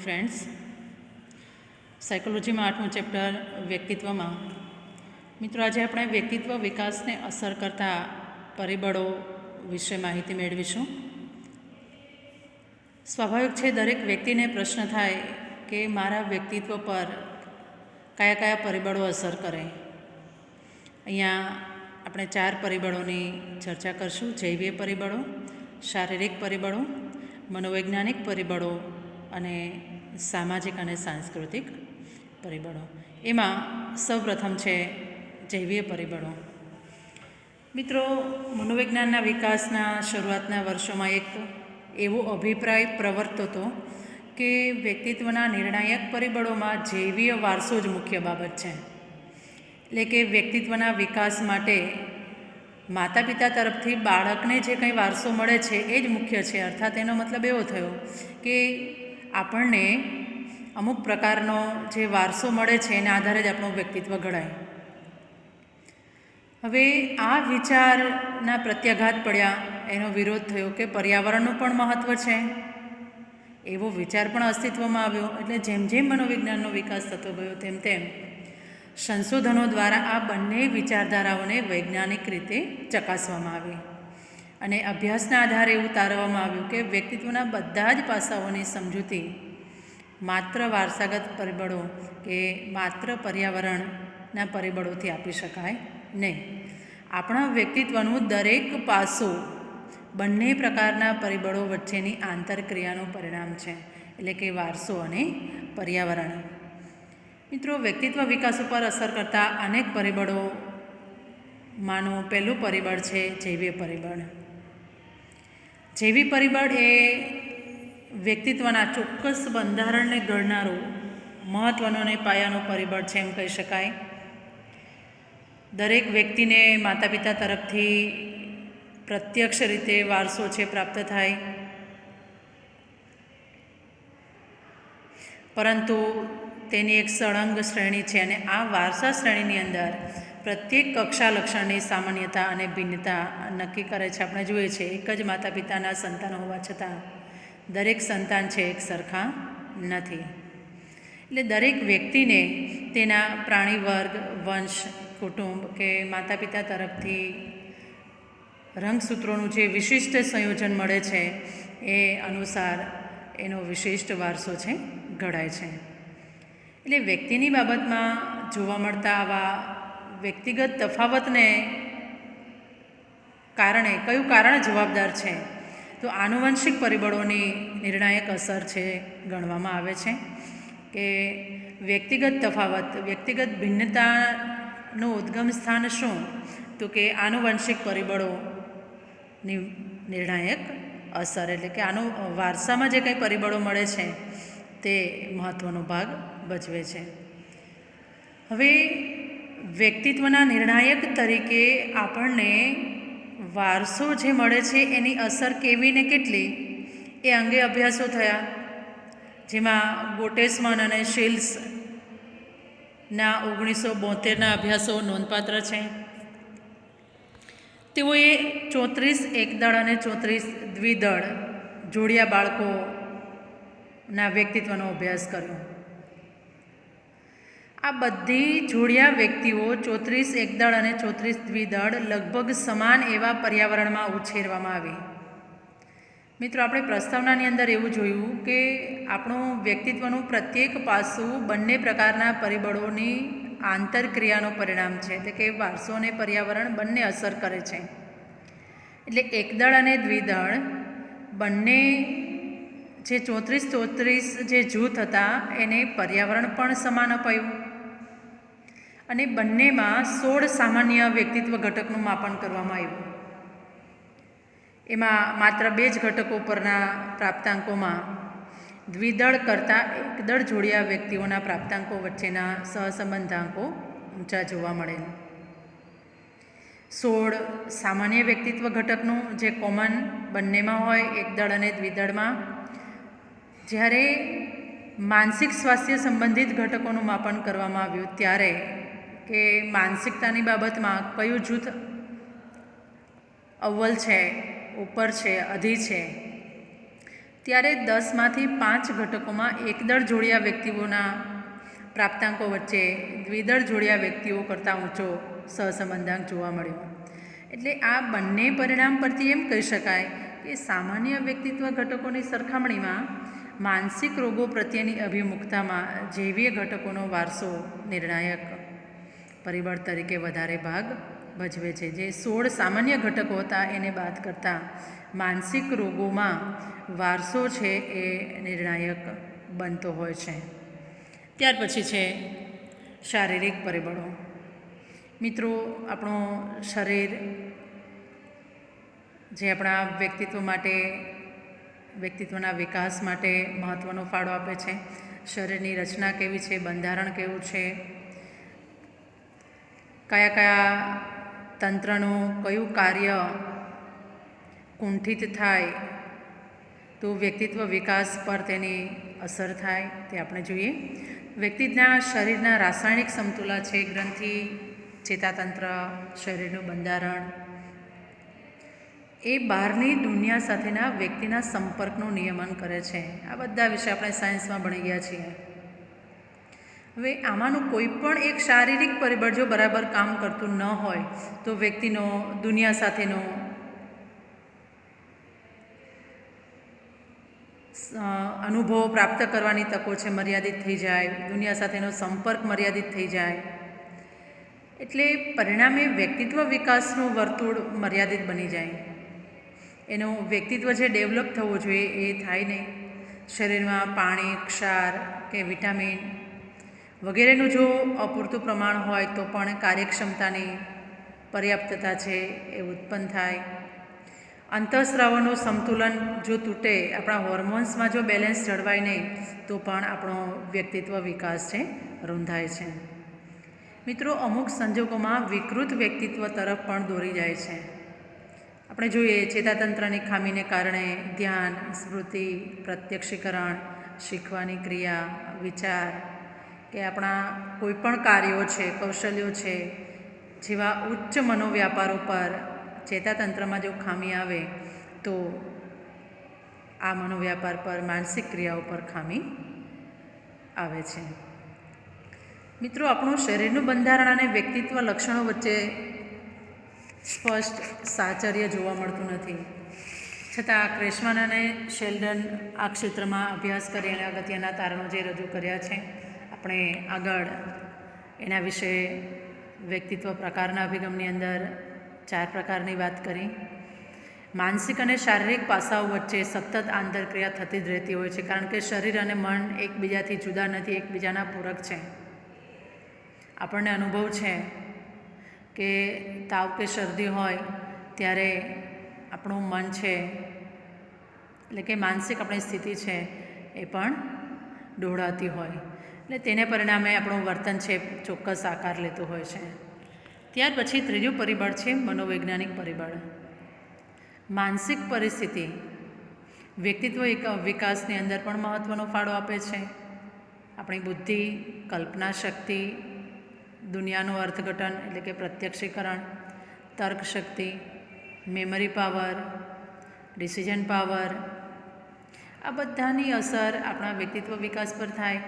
Friends, સાયકોલોજીમાં 8મું chapter વ્યક્તિત્વમાં મિત્રો આજે આપણે વ્યક્તિત્વ વિકાસને અસર કરતા પરિબળો વિશે માહિતી મેળવીશું. સ્વાભાવિક છે, દરેક વ્યક્તિને પ્રશ્ન થાય કે મારા વ્યક્તિત્વ પર કયા કયા પરિબળો અસર કરે. અહીંયા આપણે 4 પરિબળોની ચર્ચા કરશું: જૈવિક પરિબળો, શારીરિક પરિબળો, મનોવૈજ્ઞાનિક પરિબળો અને સામાજિક અને સાંસ્કૃતિક પરિબળો. એમાં સૌપ્રથમ છે જૈવિક પરિબળો. મિત્રો, મનોવિજ્ઞાનના વિકાસના શરૂઆતના વર્ષોમાં એક એવો અભિપ્રાય પ્રવર્તતો હતો કે વ્યક્તિત્વના નિર્ણાયક પરિબળોમાં જૈવિક વારસો જ મુખ્ય બાબત છે. એટલે કે વ્યક્તિત્વના વિકાસ માટે માતા પિતા તરફથી બાળકને જે કંઈ વારસો મળે છે એ જ મુખ્ય છે. અર્થાત એનો મતલબ એવો થયો કે આપણને અમુક પ્રકારનો જે વારસો મળે છે એના આધારે જ આપણું વ્યક્તિત્વ ઘડાય. હવે આ વિચારના પ્રત્યાઘાત પડ્યા, એનો વિરોધ થયો કે પર્યાવરણનું પણ મહત્ત્વ છે, એવો વિચાર પણ અસ્તિત્વમાં આવ્યો. એટલે જેમ જેમ મનોવિજ્ઞાનનો વિકાસ થતો ગયો તેમ તેમ સંશોધનો દ્વારા આ બંને વિચારધારાઓને વૈજ્ઞાનિક રીતે ચકાસવામાં આવી અને અભ્યાસના આધારે એવું તારવવામાં આવ્યું કે વ્યક્તિત્વના બધા જ પાસાઓની સમજૂતી માત્ર વારસાગત પરિબળો કે માત્ર પર્યાવરણના પરિબળોથી આપી શકાય નહીં. આપણા વ્યક્તિત્વનું દરેક પાસું બંને પ્રકારના પરિબળો વચ્ચેની આંતરક્રિયાનું પરિણામ છે, એટલે કે વારસો અને પર્યાવરણ. મિત્રો, વ્યક્તિત્વ વિકાસ ઉપર અસર કરતા અનેક પરિબળોમાંનું પહેલું પરિબળ છે જૈવિક પરિબળ. જૈવિક પરિબળ એ વ્યક્તિત્વના ચોક્કસ બંધારણને ઘડનારું મહત્ત્વનું અને પાયાનું પરિબળ છે એમ કહી શકાય. દરેક વ્યક્તિને માતા પિતા તરફથી પ્રત્યક્ષ રીતે વારસો છે પ્રાપ્ત થાય, પરંતુ તેની એક સળંગ શ્રેણી છે અને આ વારસા શ્રેણીની અંદર પ્રત્યેક કક્ષા લક્ષણની સામાન્યતા અને ભિન્નતા નક્કી કરે છે. આપણે જોઈએ છીએ એક જ માતા પિતાના સંતાન હોવા છતાં દરેક સંતાન છે એક સરખા નથી. એટલે દરેક વ્યક્તિને તેના પ્રાણી વર્ગ, વંશ, કુટુંબ કે માતા પિતા તરફથી રંગસૂત્રોનું જે વિશિષ્ટ સંયોજન મળે છે એ અનુસાર એનો વિશિષ્ટ વારસો છે ઘડાય છે. એટલે વ્યક્તિની બાબતમાં જોવા મળતા આવા વ્યક્તિગત તફાવતને કારણે કયું કારણ જવાબદાર છે? તો આનુવંશિક પરિબળોની નિર્ણાયક અસર છે ગણવામાં આવે છે કે વ્યક્તિગત તફાવત, વ્યક્તિગત ભિન્નતાનું ઉદ્ગમ સ્થાન શું? તો કે આનુવંશિક પરિબળોની નિર્ણાયક અસર, એટલે કે વારસામાં જે કંઈ પરિબળો મળે છે તે મહત્ત્વનો ભાગ ભજવે છે. હવે વ્યક્તિત્વના નિર્ણાયક તરીકે આપણને વારસો જે મળે છે એની અસર કેવી ને કેટલી એ અંગે અભ્યાસો થયા, જેમાં ગોટેસમન અને શિલ્સના 1972ના અભ્યાસો નોંધપાત્ર છે. તેઓએ 34 એકદળ અને 34 દ્વિદળ જોડિયા બાળકોના વ્યક્તિત્વનો અભ્યાસ કર્યો. આ બધી જોડિયા વ્યક્તિઓ 34 એકદળ અને 34 દ્વિદળ લગભગ સમાન એવા પર્યાવરણમાં ઉછેરવામાં આવી. મિત્રો, આપણે પ્રસ્તાવનાની અંદર એવું જોયું કે આપણું વ્યક્તિત્વનું પ્રત્યેક પાસું બંને પ્રકારના પરિબળોની આંતરક્રિયાનું પરિણામ છે, એટલે કે વારસો અને પર્યાવરણ બંને અસર કરે છે. એટલે એકદળ અને દ્વિદળ બંને જે 34 જે જૂથ હતા એને પર્યાવરણ પણ સમાન અપાયું અને બંનેમાં 16 સામાન્ય વ્યક્તિત્વ ઘટકનું માપન કરવામાં આવ્યું. એમાં માત્ર 2 જ ઘટકો પરના પ્રાપ્તાંકોમાં દ્વિદળ કરતાં એકદળ જોડિયા વ્યક્તિઓના પ્રાપ્તાંકો વચ્ચેના સહસંબંધાંકો ઊંચા જોવા મળે. 16 સામાન્ય વ્યક્તિત્વ ઘટકનું જે કોમન બંનેમાં હોય, એકદળ અને દ્વિદળમાં, જ્યારે માનસિક સ્વાસ્થ્ય સંબંધિત ઘટકોનું માપન કરવામાં આવ્યું ત્યારે કે માનસિકતાની બાબતમાં કયું જૂથ અવ્વલ છે, ઉપર છે, અધી છે, ત્યારે 10માંથી 5 ઘટકોમાં એકદળ જોડિયા વ્યક્તિઓના પ્રાપ્તાંકો વચ્ચે દ્વિદળ જોડિયા વ્યક્તિઓ કરતાં ઊંચો સહસંબંધાંક જોવા મળ્યો. એટલે આ બંને પરિણામ પરથી એમ કહી શકાય કે સામાન્ય વ્યક્તિત્વ ઘટકોની સરખામણીમાં માનસિક રોગો પ્રત્યેની અભિમુખતામાં જૈવીય ઘટકોનો વારસો નિર્ણાયક પરિબળ તરીકે વધારે ભાગ ભજવે છે. જે 16 સામાન્ય ઘટકો હતા એને બાદ કરતાં માનસિક રોગોમાં વારસો છે એ નિર્ણાયક બનતો હોય છે. ત્યાર પછી છે શારીરિક પરિબળો. મિત્રો, આપણું શરીર જે આપણા વ્યક્તિત્વના વિકાસ માટે મહત્ત્વનો ફાળો આપે છે. શરીરની રચના કેવી છે, બંધારણ કેવું છે, કયા કયા તંત્રનું કયું કાર્ય કુંઠિત થાય તો વ્યક્તિત્વ વિકાસ પર તેની અસર થાય તે આપણે જોઈએ. વ્યક્તિના શરીરના રાસાયણિક સમતુલા છે, ગ્રંથિ, ચેતાતંત્ર, શરીરનું બંધારણ એ બહારની દુનિયા સાથેના વ્યક્તિના સંપર્કનું નિયમન કરે છે. આ બધા વિશે આપણે સાયન્સમાં ભણી ગયા છીએ. હવે આમાંનું કોઈ પણ એક શારીરિક પરિબળ જો બરાબર કામ કરતું ન હોય તો વ્યક્તિનો દુનિયા સાથેનો અનુભવો પ્રાપ્ત કરવાની તકો છે મર્યાદિત થઈ જાય, દુનિયા સાથેનો સંપર્ક મર્યાદિત થઈ જાય. એટલે પરિણામે વ્યક્તિત્વ વિકાસનું વર્તુળ મર્યાદિત બની જાય. એનું વ્યક્તિત્વ જે ડેવલપ થવું જોઈએ એ થાય નહીં. શરીરમાં પાણી, ક્ષાર કે વિટામિન વગેરેનું જો અપૂરતું પ્રમાણ હોય તો પણ કાર્યક્ષમતાની પર્યાપ્તતા છે એ ઉત્પન્ન થાય. અંતઃસ્રાવનું સંતુલન જો તૂટે, આપણા હોર્મોન્સમાં જો બેલેન્સ જળવાય નહીં તો પણ આપણો વ્યક્તિત્વ વિકાસ છે રૂંધાય છે. મિત્રો, અમુક સંજોગોમાં વિકૃત વ્યક્તિત્વ તરફ પણ દોરી જાય છે. આપણે જોઈએ ચેતાતંત્રની ખામીને કારણે ધ્યાન, સ્મૃતિ, પ્રત્યક્ષીકરણ, શીખવાની ક્રિયા, વિચાર કે આપણા કોઈપણ કાર્યો છે, કૌશલ્યો છે જેવા ઉચ્ચ મનોવ્યાપારો પર ચેતાતંત્રમાં જો ખામી આવે તો આ મનોવ્યાપાર પર, માનસિક ક્રિયાઓ પર ખામી આવે છે. મિત્રો, આપણું શરીરનું બંધારણ અને વ્યક્તિત્વ લક્ષણો વચ્ચે સ્પષ્ટ સાહચર્ય જોવા મળતું નથી. છતાં ક્રેશમાન અને શેલ્ડન આ ક્ષેત્રમાં અભ્યાસ કરી અને અગત્યના તારણો જે રજૂ કર્યા છે, આપણે આગળ એના વિશે વ્યક્તિત્વ પ્રકારના અભિગમની અંદર 4 પ્રકારની વાત કરી. માનસિક અને શારીરિક પાસાઓ વચ્ચે સતત આંતરક્રિયા થતી જ રહેતી હોય છે, કારણ કે શરીર અને મન એકબીજાથી જુદા નથી, એકબીજાના પૂરક છે. આપણને અનુભવ છે કે તાવ કે શરદી હોય ત્યારે આપણું મન છે, એટલે કે માનસિક આપણી સ્થિતિ છે એ પણ ડહોળાતી હોય, એટલે તેને પરિણામે આપણું વર્તન છે ચોક્કસ આકાર લેતું હોય છે. ત્યાર પછી ત્રીજું પરિબળ છે મનોવૈજ્ઞાનિક પરિબળ. માનસિક પરિસ્થિતિ વ્યક્તિત્વ વિકાસની અંદર પણ મહત્ત્વનો ફાળો આપે છે. આપણી બુદ્ધિ, કલ્પના શક્તિ, દુનિયાનું અર્થઘટન એટલે કે પ્રત્યક્ષીકરણ, તર્ક શક્તિ, મેમરી પાવર, ડિસિઝન પાવર, આ બધાની અસર આપણા વ્યક્તિત્વ વિકાસ પર થાય.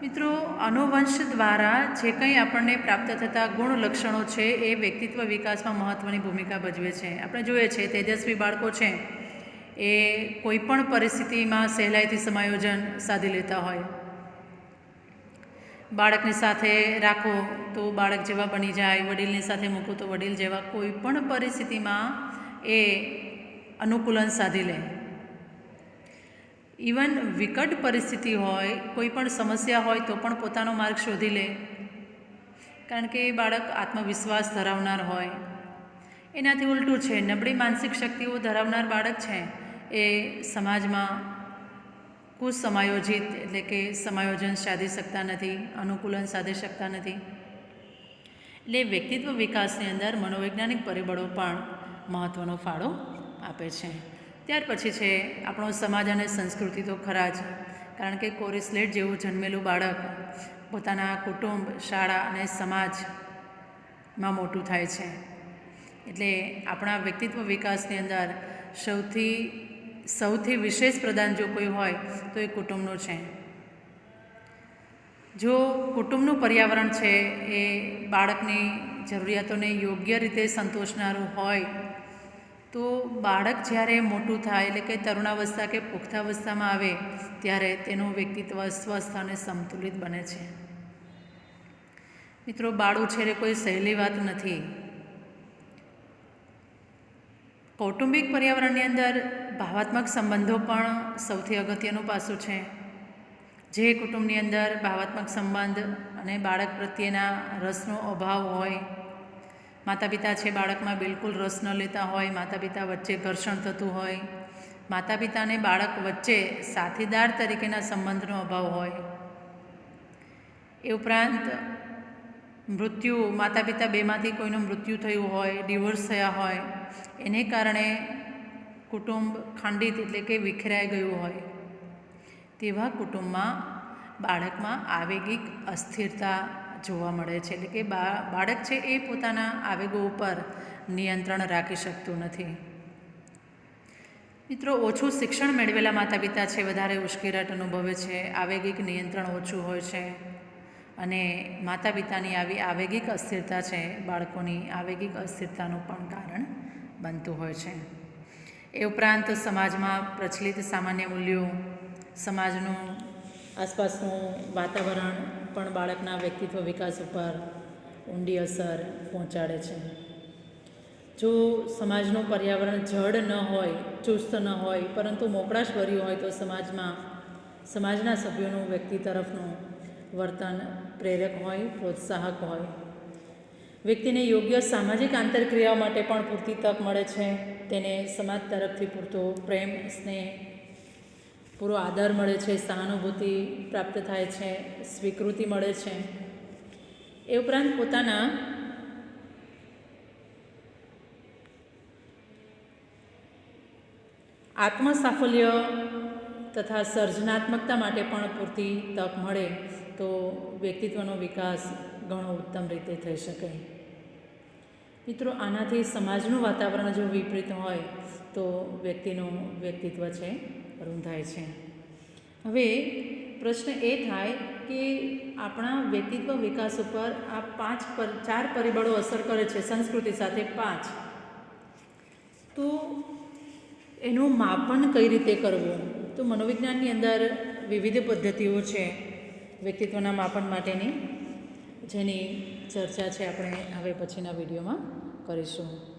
મિત્રો, અનુવંશ દ્વારા જે કંઈ આપણને પ્રાપ્ત થતા ગુણ લક્ષણો છે એ વ્યક્તિત્વ વિકાસમાં મહત્ત્વની ભૂમિકા ભજવે છે. આપણે જોઈએ છે તેજસ્વી બાળકો છે એ કોઈપણ પરિસ્થિતિમાં સહેલાઈથી સમાયોજન સાધી લેતા હોય. બાળકની સાથે રાખો તો બાળક જેવા બની જાય, વડીલની સાથે મૂકો તો વડીલ જેવા, કોઈ પણ પરિસ્થિતિમાં એ અનુકૂલન સાધી લે. ઇવન વિકટ પરિસ્થિતિ હોય, કોઈ પણ સમસ્યા હોય તો પણ પોતાનો માર્ગ શોધી લે, કારણ કે એ બાળક આત્મવિશ્વાસ ધરાવનાર હોય. એનાથી ઉલટું છે, નબળી માનસિક શક્તિઓ ધરાવનાર બાળક છે એ સમાજમાં કુસમાયોજિત એટલે કે સમાયોજન સાધી શકતા નથી, અનુકૂલન સાધી શકતા નથી. એટલે વ્યક્તિત્વ વિકાસની અંદર મનોવૈજ્ઞાનિક પરિબળો પણ મહત્ત્વનો ફાળો આપે છે. ત્યાર પછી છે આપણો સમાજ અને સંસ્કૃતિ તો ખરા જ, કારણ કે કોરી સ્લેટ જેવું જન્મેલું બાળક પોતાના કુટુંબ, શાળા અને સમાજમાં મોટું થાય છે. એટલે આપણા વ્યક્તિત્વ વિકાસની અંદર સૌથી સૌથી વિશેષ પ્રદાન જો કોઈ હોય તો એ કુટુંબનું છે. જો કુટુંબનું પર્યાવરણ છે એ બાળકની જરૂરિયાતોને યોગ્ય રીતે સંતોષનારું હોય તો બાળક જ્યારે મોટું થાય એટલે કે તરુણાવસ્થા કે પુખ્તાવસ્થામાં આવે ત્યારે તેનું વ્યક્તિત્વ સ્વસ્થ અને સંતુલિત બને છે. મિત્રો, બાળું છે એ કોઈ સહેલી વાત નથી. કૌટુંબિક પર્યાવરણની અંદર ભાવાત્મક સંબંધો પણ સૌથી અગત્યનું પાસું છે. જે કુટુંબની અંદર ભાવાત્મક સંબંધ અને બાળક પ્રત્યેના રસનો અભાવ હોય, માતા પિતા છે બાળકમાં બિલકુલ રસ ન લેતા હોય, માતા પિતા વચ્ચે ઘર્ષણ થતું હોય, માતા પિતા અને બાળક વચ્ચે સાથીદાર તરીકેના સંબંધનો અભાવ હોય, એ ઉપરાંત મૃત્યુ, માતા પિતા બેમાંથી કોઈનું મૃત્યુ થયું હોય, ડિવોર્સ થયા હોય, એને કારણે કુટુંબ ખંડિત એટલે કે વિખેરાઈ ગયું હોય, તેવા કુટુંબમાં બાળકમાં આવેગિક અસ્થિરતા જોવા મળે છે. એટલે કે બાળક છે એ પોતાના આવેગો ઉપર નિયંત્રણ રાખી શકતું નથી. મિત્રો, ઓછું શિક્ષણ મેળવેલા માતા પિતા છે વધારે ઉશ્કેરાટ અનુભવે છે, આવેગિક નિયંત્રણ ઓછું હોય છે અને માતા પિતાની આવી આવેગિક અસ્થિરતા છે બાળકોની આવેગિક અસ્થિરતાનું પણ કારણ બનતું હોય છે. એ ઉપરાંત સમાજમાં પ્રચલિત સામાન્ય મૂલ્યો, સમાજનું આસપાસનું વાતાવરણ પણ બાળકના વ્યક્તિત્વ વિકાસ ઉપર ઊંડી અસર પહોંચાડે છે. જો સમાજનું પર્યાવરણ જડ ન હોય, ચુસ્ત ન હોય, પરંતુ મોકળાશભર્યું હોય તો સમાજના સભ્યોનું વ્યક્તિ તરફનું વર્તન પ્રેરક હોય, પ્રોત્સાહક હોય. વ્યક્તિને યોગ્ય સામાજિક આંતરક્રિયાઓ માટે પણ પૂરતી તક મળે છે. તેને સમાજ તરફથી પૂરતો પ્રેમ, સ્નેહ, પૂરો આદર મળે છે, સહાનુભૂતિ પ્રાપ્ત થાય છે, સ્વીકૃતિ મળે છે. એ ઉપરાંત પોતાના આત્મસાફલ્ય તથા સર્જનાત્મકતા માટે પણ પૂરતી તક મળે તો વ્યક્તિત્વનો વિકાસ ઘણો ઉત્તમ રીતે થઈ શકે. મિત્રો, આનાથી સમાજનું વાતાવરણ જો વિપરીત હોય તો વ્યક્તિનું વ્યક્તિત્વ છે રૂંધાય છે. હવે પ્રશ્ન એ થાય કે આપણા વ્યક્તિત્વ વિકાસ ઉપર આ 4 પરિબળો અસર કરે છે, સંસ્કૃતિ સાથે 5. તો એનું માપન કઈ રીતે કરવું? તો મનોવિજ્ઞાનની અંદર વિવિધ પદ્ધતિઓ છે વ્યક્તિત્વના માપન માટેની, જેની ચર્ચા છે આપણે હવે પછીના વિડીયોમાં કરીશું.